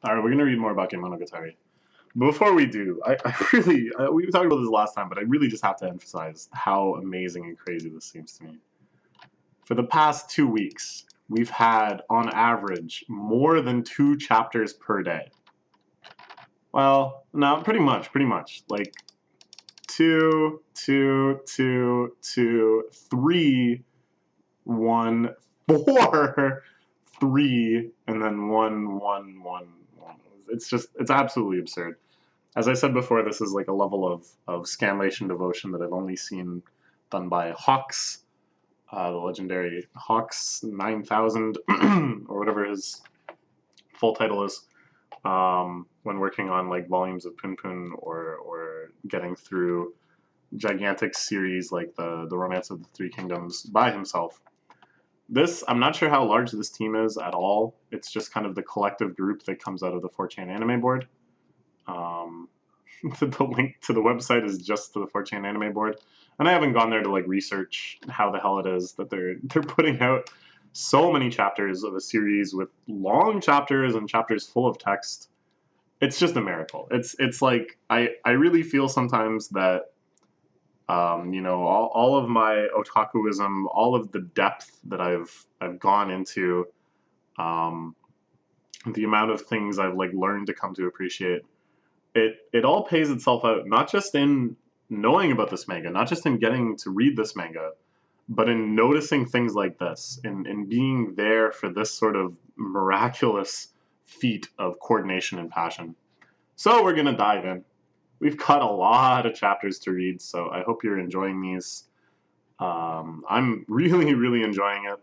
All right, we're gonna read more about Bakemonogatari. Before we do, I really we talked about this last time, but I really just have to emphasize how amazing and crazy this seems to me. For the past 2 weeks, we've had on average more than 2 chapters per day. Well, no, pretty much like two, two, two, two, three, one, four, three, and then one, one, one, one. It's absolutely absurd. As I said before, this is like a level of scanlation devotion that I've only seen done by Hawks, the legendary Hawks 9000, or whatever his full title is, when working on like volumes of Punpun or getting through gigantic series like the Romance of the Three Kingdoms by himself. This, I'm not sure how large this team is at all. It's just kind of the collective group that comes out of the 4chan anime board. The link to the website is just to the 4chan anime board, and I haven't gone there to like research how the hell it is that they're putting out so many chapters of a series with long chapters and chapters full of text. It's just a miracle. It's like I really feel sometimes that all of my otakuism, all of the depth that I've gone into, the amount of things I've like learned to come to appreciate, it all pays itself out, not just in knowing about this manga, not just in getting to read this manga, but in noticing things like this, in being there for this sort of miraculous feat of coordination and passion. So we're gonna dive in. We've got a lot of chapters to read, so I hope you're enjoying these. I'm really, really enjoying it.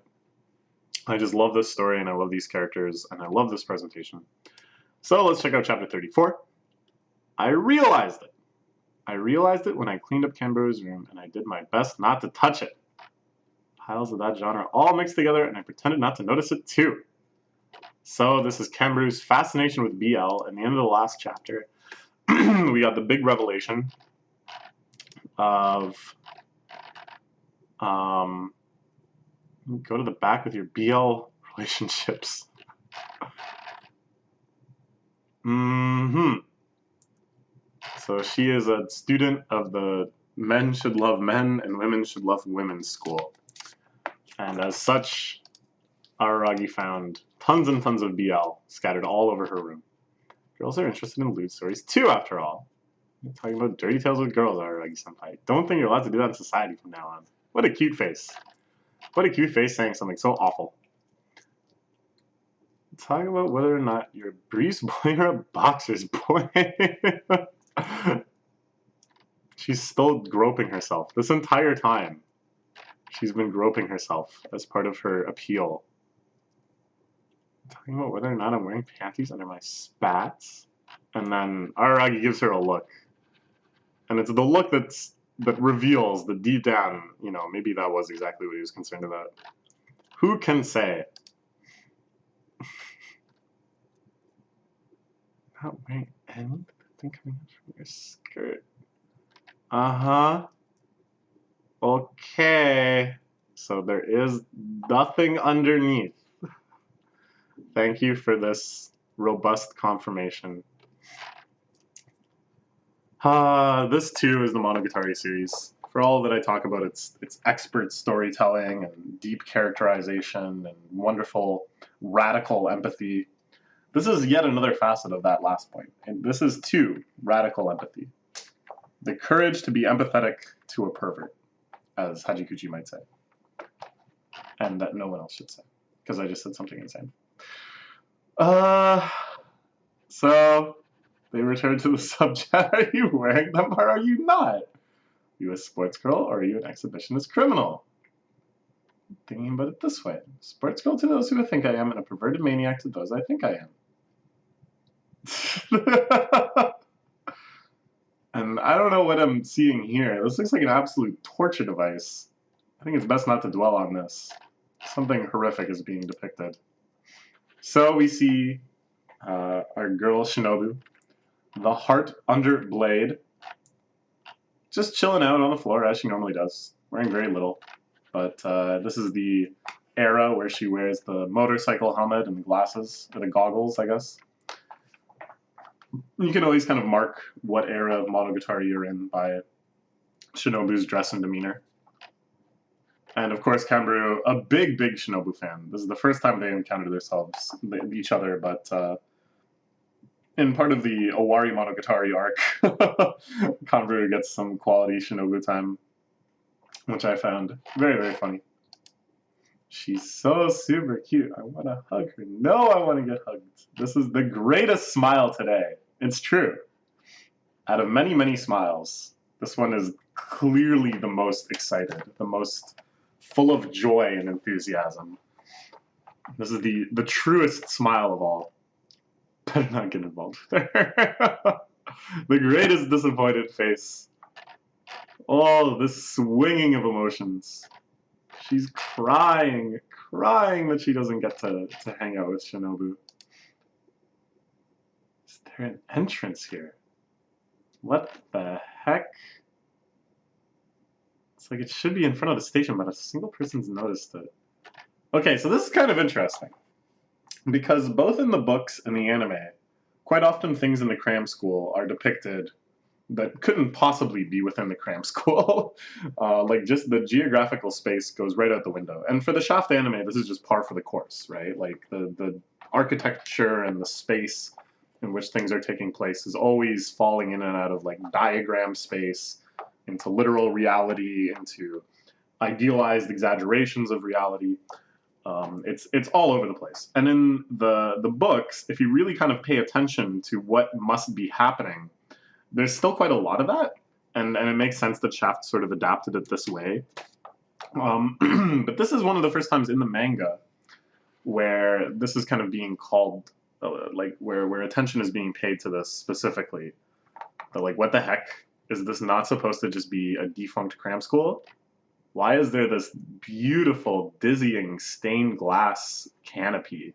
I just love this story, and I love these characters, and I love this presentation. So let's check out chapter 34. I realized it. I realized it when I cleaned up Kanbaru's room, and I did my best not to touch it. Piles of that genre all mixed together, and I pretended not to notice it too. So this is Kanbaru's fascination with BL, and the end of the last chapter. We got the big revelation of go to the back with your BL relationships. So she is a student of the Men Should Love Men and Women Should Love Women school. And as such, Araragi found tons and tons of BL scattered all over her room. Girls are interested in lewd stories too, after all. You're talking about dirty tales with girls, Araragi-senpai. Don't think you're allowed to do that in society from now on. What a cute face. What a cute face saying something so awful. Talk about whether or not you're a briefs boy or a boxer's boy. She's still groping herself. This entire time, she's been groping herself as part of her appeal. Talking about whether or not I'm wearing panties under my spats. And then Araragi gives her a look. And it's the look that reveals that deep down, maybe that was exactly what he was concerned about. Who can say? Not wearing anything coming out from your skirt. Uh-huh. Okay. So there is nothing underneath. Thank you for this robust confirmation. This too is the Monogatari series. For all that I talk about its expert storytelling and deep characterization and wonderful radical empathy, this is yet another facet of that last point. And this is too radical empathy. The courage to be empathetic to a pervert, as Hajikuchi might say. And that no one else should say, because I just said something insane. So they return to the subject. Are you wearing them or are you not? Are you a sports girl or are you an exhibitionist criminal? Thinking about it this way. Sports girl to those who think I am, and a perverted maniac to those I think I am. And I don't know what I'm seeing here. This looks like an absolute torture device. I think it's best not to dwell on this. Something horrific is being depicted. So we see our girl Shinobu, the heart under blade, just chilling out on the floor as she normally does, wearing very little. But this is the era where she wears the motorcycle helmet and the glasses, or the goggles, I guess. You can always kind of mark what era of Monogatari you're in by Shinobu's dress and demeanor. And of course, Kanbaru, a big Shinobu fan. This is the first time they encountered each other, but in part of the Owari Monogatari arc, Kanbaru gets some quality Shinobu time, which I found very funny. She's so super cute. I want to hug her. No, I want to get hugged. This is the greatest smile today. It's true. Out of many smiles, this one is clearly the most excited, the most full of joy and enthusiasm. This is the truest smile of all. Better not get involved with her. The greatest disappointed face. Oh, this swinging of emotions. She's crying that she doesn't get to hang out with Shinobu. Is there an entrance here? What the heck? It's like it should be in front of the station, but a single person's noticed it. Okay, so this is kind of interesting. Because both in the books and the anime, quite often things in the cram school are depicted that couldn't possibly be within the cram school. Like, just the geographical space goes right out the window. And for the Shaft anime, this is just par for the course, right? Like, the architecture and the space in which things are taking place is always falling in and out of, like, diagram space, into literal reality, into idealized exaggerations of reality. It's all over the place. And in the books, if you really kind of pay attention to what must be happening, there's still quite a lot of that, and it makes sense that Shaft sort of adapted it this way. But this is one of the first times in the manga where this is kind of being called, like, where attention is being paid to this specifically. But, like, what the heck? Is this not supposed to just be a defunct cram school? Why is there this beautiful, dizzying, stained glass canopy?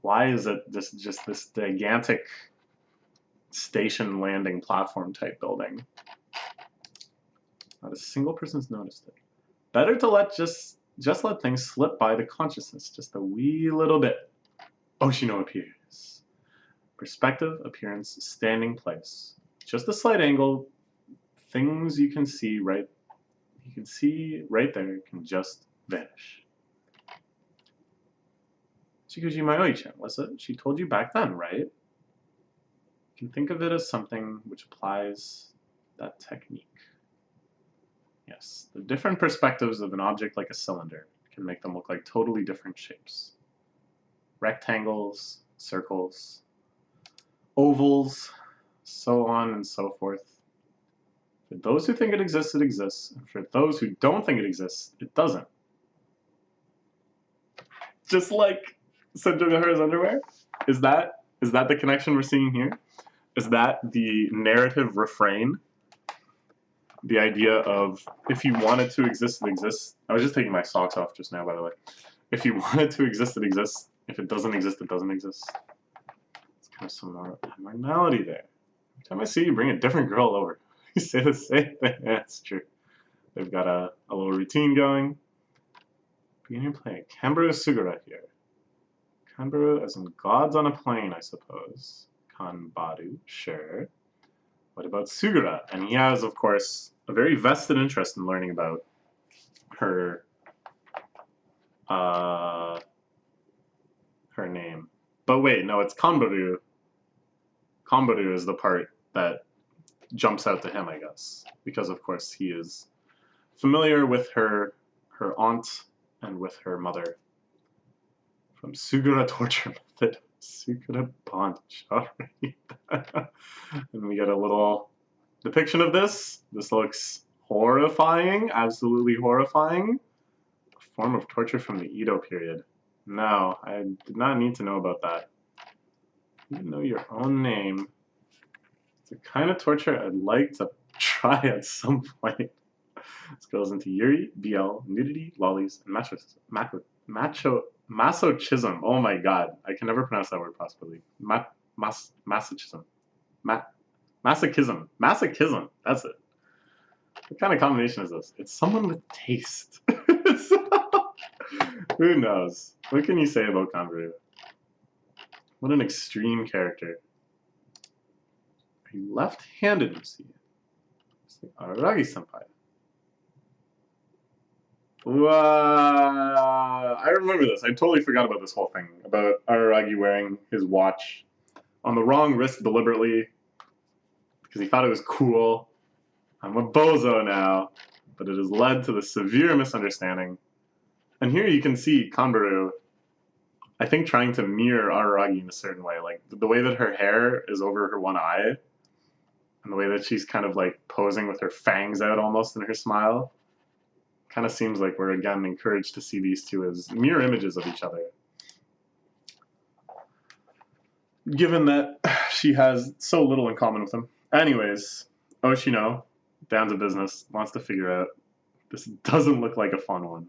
Why is it just this gigantic station landing platform type building? Not a single person's noticed it. Better to let just let things slip by the consciousness just a wee little bit. Oshino appears. Perspective, appearance, standing place. Just a slight angle. Things you can see right there can just vanish. Chikuji Mayoi-chan, was it? She told you back then, right? You can think of it as something which applies that technique. Yes, the different perspectives of an object like a cylinder can make them look like totally different shapes. Rectangles, circles, ovals, so on and so forth. For those who think it exists, it exists. And for those who don't think it exists, it doesn't. Just like Senjogahara's underwear? Is that the connection we're seeing here? Is that the narrative refrain? The idea of, if you want it to exist, it exists. I was just taking my socks off just now, by the way. If you want it to exist, it exists. If it doesn't exist, it doesn't exist. It's kind of some more abnormality there. Every time I see you bring a different girl over, you say the same thing. That's true. They've got a little routine going. Beginning playing Kanbaru Sugura here. Kanbaru as in gods on a plane, I suppose. Kanbaru, sure. What about Sugura? And he has, of course, a very vested interest in learning about her her name. But wait, no, it's Kanbaru. Kanbaru is the part that jumps out to him, I guess, because of course he is familiar with her aunt and with her mother from Sugura Torture Method. Sugura Punch. Alright. And we get a little depiction of this. This looks horrifying, absolutely horrifying. A form of torture from the Edo period. No, I did not need to know about that. You know your own name. It's the kind of torture I'd like to try at some point. This goes into Yuri, BL, nudity, lollies, and masochism. Oh my god, I can never pronounce that word possibly. Masochism. Masochism. Masochism. That's it. What kind of combination is this? It's someone with taste. Who knows? What can you say about Kanbaru? What an extreme character. Are you left-handed, you see? It's like Araragi-senpai. I remember this. I totally forgot about this whole thing. About Araragi wearing his watch on the wrong wrist deliberately because he thought it was cool. I'm a bozo now, but it has led to the severe misunderstanding. And here you can see Kanbaru, I think, trying to mirror Araragi in a certain way. Like, the way that her hair is over her one eye, and the way that she's kind of, like, posing with her fangs out almost in her smile, kind of seems like we're, again, encouraged to see these two as mirror images of each other. Given that she has so little in common with him. Anyways, Oshino, down to business, wants to figure out, this doesn't look like a fun one.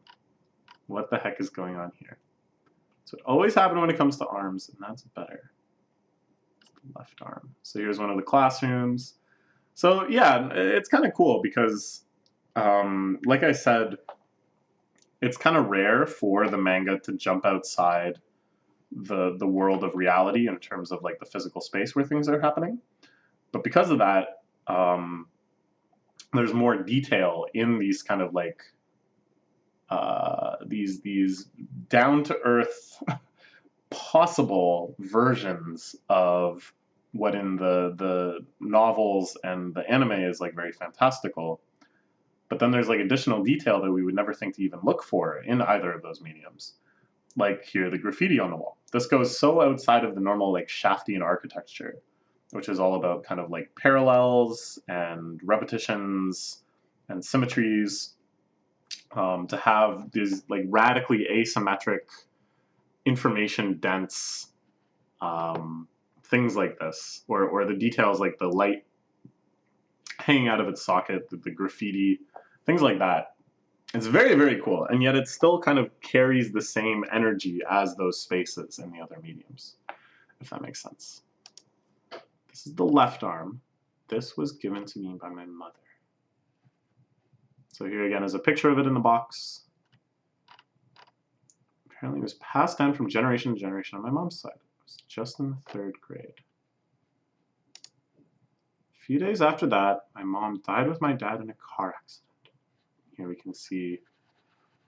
What the heck is going on here? So it always happens when it comes to arms, and that's better. It's the left arm. So here's one of the classrooms. So yeah, it's kind of cool because, like I said, it's kind of rare for the manga to jump outside the world of reality in terms of like the physical space where things are happening. But because of that, there's more detail in these kind of like these down to earth possible versions of what in the novels and the anime is like very fantastical. But then there's like additional detail that we would never think to even look for in either of those mediums. Like here, the graffiti on the wall. This goes so outside of the normal like Shaftian architecture, which is all about kind of like parallels and repetitions and symmetries, to have these like radically asymmetric, information dense things like this, or the details like the light hanging out of its socket, the graffiti, things like that. It's very, very cool, and yet it still kind of carries the same energy as those spaces in the other mediums, if that makes sense. This is the left arm. This was given to me by my mother. So here again is a picture of it in the box. Apparently it was passed down from generation to generation on my mom's side. I was just in the 3rd grade. A few days after that, my mom died with my dad in a car accident. Here we can see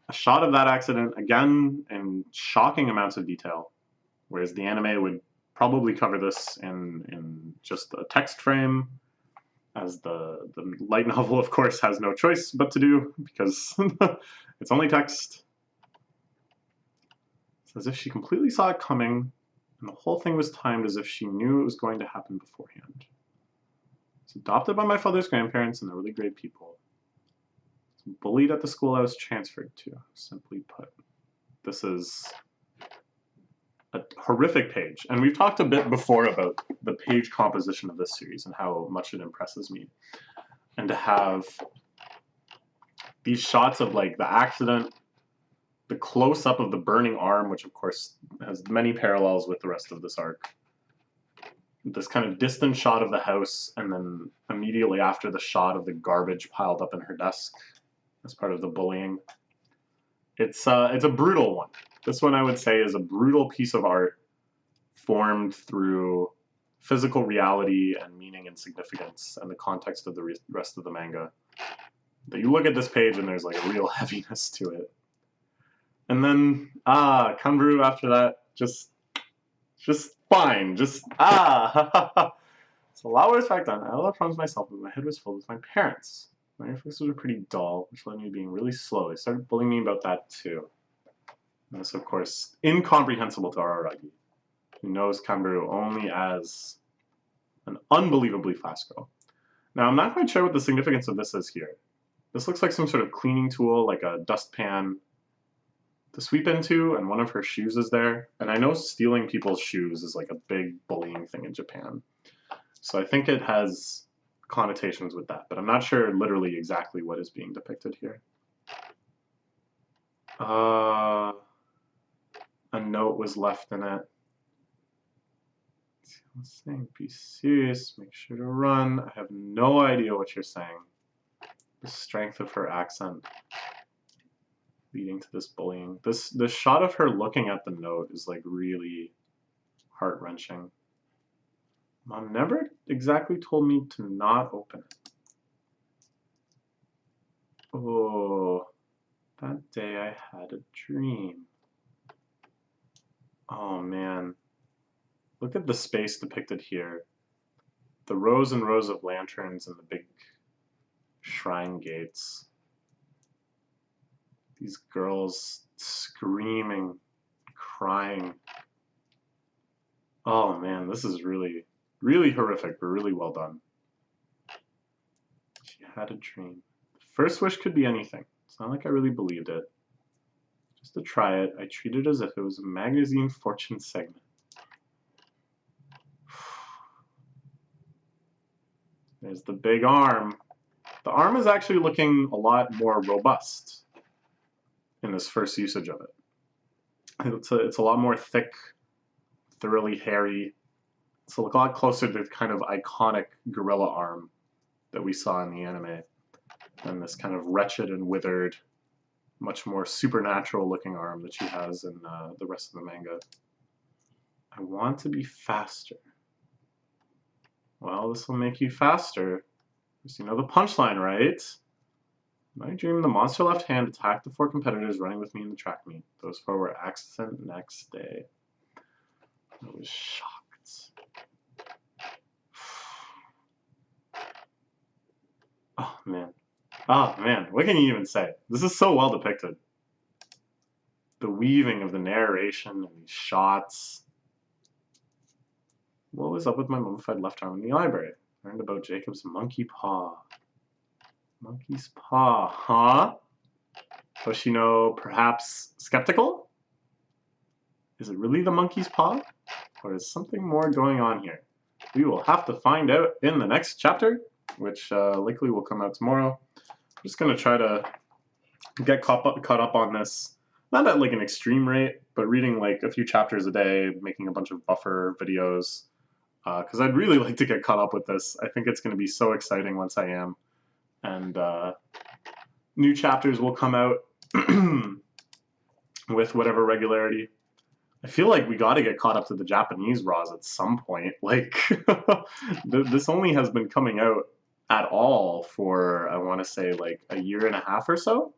a shot of that accident, again, in shocking amounts of detail, whereas the anime would probably cover this in just a text frame, as the light novel, of course, has no choice but to do, because it's only text. It's as if she completely saw it coming, and the whole thing was timed as if she knew it was going to happen beforehand. It's adopted by my father's grandparents, and they're really great people. Bullied at the school I was transferred to, simply put. This is a horrific page. And we've talked a bit before about the page composition of this series and how much it impresses me. And to have these shots of like the accident, the close-up of the burning arm, which of course has many parallels with the rest of this arc. This kind of distant shot of the house, and then immediately after the shot of the garbage piled up in her desk as part of the bullying. It's a brutal one. This one I would say is a brutal piece of art formed through physical reality and meaning and significance and the context of the rest of the manga. That you look at this page and there's like a real heaviness to it. And then, Kanbaru after that, just fine, It's a lot worse back then. I had a lot of problems myself, but my head was filled with my parents. My reflexes were pretty dull, which led me to being really slow. They started bullying me about that too. And this, of course, incomprehensible to Araragi, who knows Kanbaru only as an unbelievably fast girl. Now, I'm not quite sure what the significance of this is here. This looks like some sort of cleaning tool, like a dustpan to sweep into, and one of her shoes is there. And I know stealing people's shoes is like a big bullying thing in Japan. So I think it has connotations with that, but I'm not sure literally exactly what is being depicted here. A note was left in it. Let's saying, be serious, make sure to run. I have no idea what you're saying. The strength of her accent leading to this bullying. This shot of her looking at the note is like really heart-wrenching. Mom never exactly told me to not open it. Oh, that day I had a dream. Oh man. Look at the space depicted here. The rows and rows of lanterns and the big shrine gates. These girls screaming, crying. Oh man, this is really, really horrific, but really well done. She had a dream. The first wish could be anything. It's not like I really believed it. Just to try it, I treated it as if it was a magazine fortune segment. There's the big arm. The arm is actually looking a lot more robust in this first usage of it. It's a lot more thick, thoroughly hairy. It's a lot closer to the kind of iconic gorilla arm that we saw in the anime than this kind of wretched and withered, much more supernatural looking arm that she has in the rest of the manga. I want to be faster. Well, this will make you faster. Because you know the punchline, right? In my dream, the monster left hand attacked the 4 competitors running with me in the track meet. Those 4 were absent next day. I was shocked. Oh, man. Oh, man. What can you even say? This is so well depicted. The weaving of the narration and these shots. What was up with my mummified left arm in the library? Learned about Jacob's monkey paw. Monkey's paw, huh? Hoshino perhaps skeptical? Is it really the monkey's paw? Or is something more going on here? We will have to find out in the next chapter, which likely will come out tomorrow. I'm just going to try to get caught up on this. Not at like an extreme rate, but reading like a few chapters a day, making a bunch of buffer videos. Because I'd really like to get caught up with this. I think it's going to be so exciting once I am. And new chapters will come out with whatever regularity. I feel like we got to get caught up to the Japanese RAWs at some point. Like, this only has been coming out at all for, I want to say, like a year and a half or so.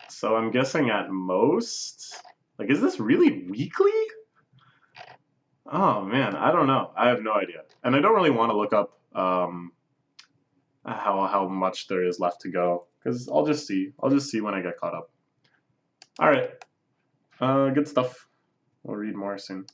So I'm guessing at most, like, is this really weekly? Oh man, I don't know. I have no idea, and I don't really want to look up how much there is left to go because I'll just see. I'll just see when I get caught up. All right, good stuff. We'll read more soon.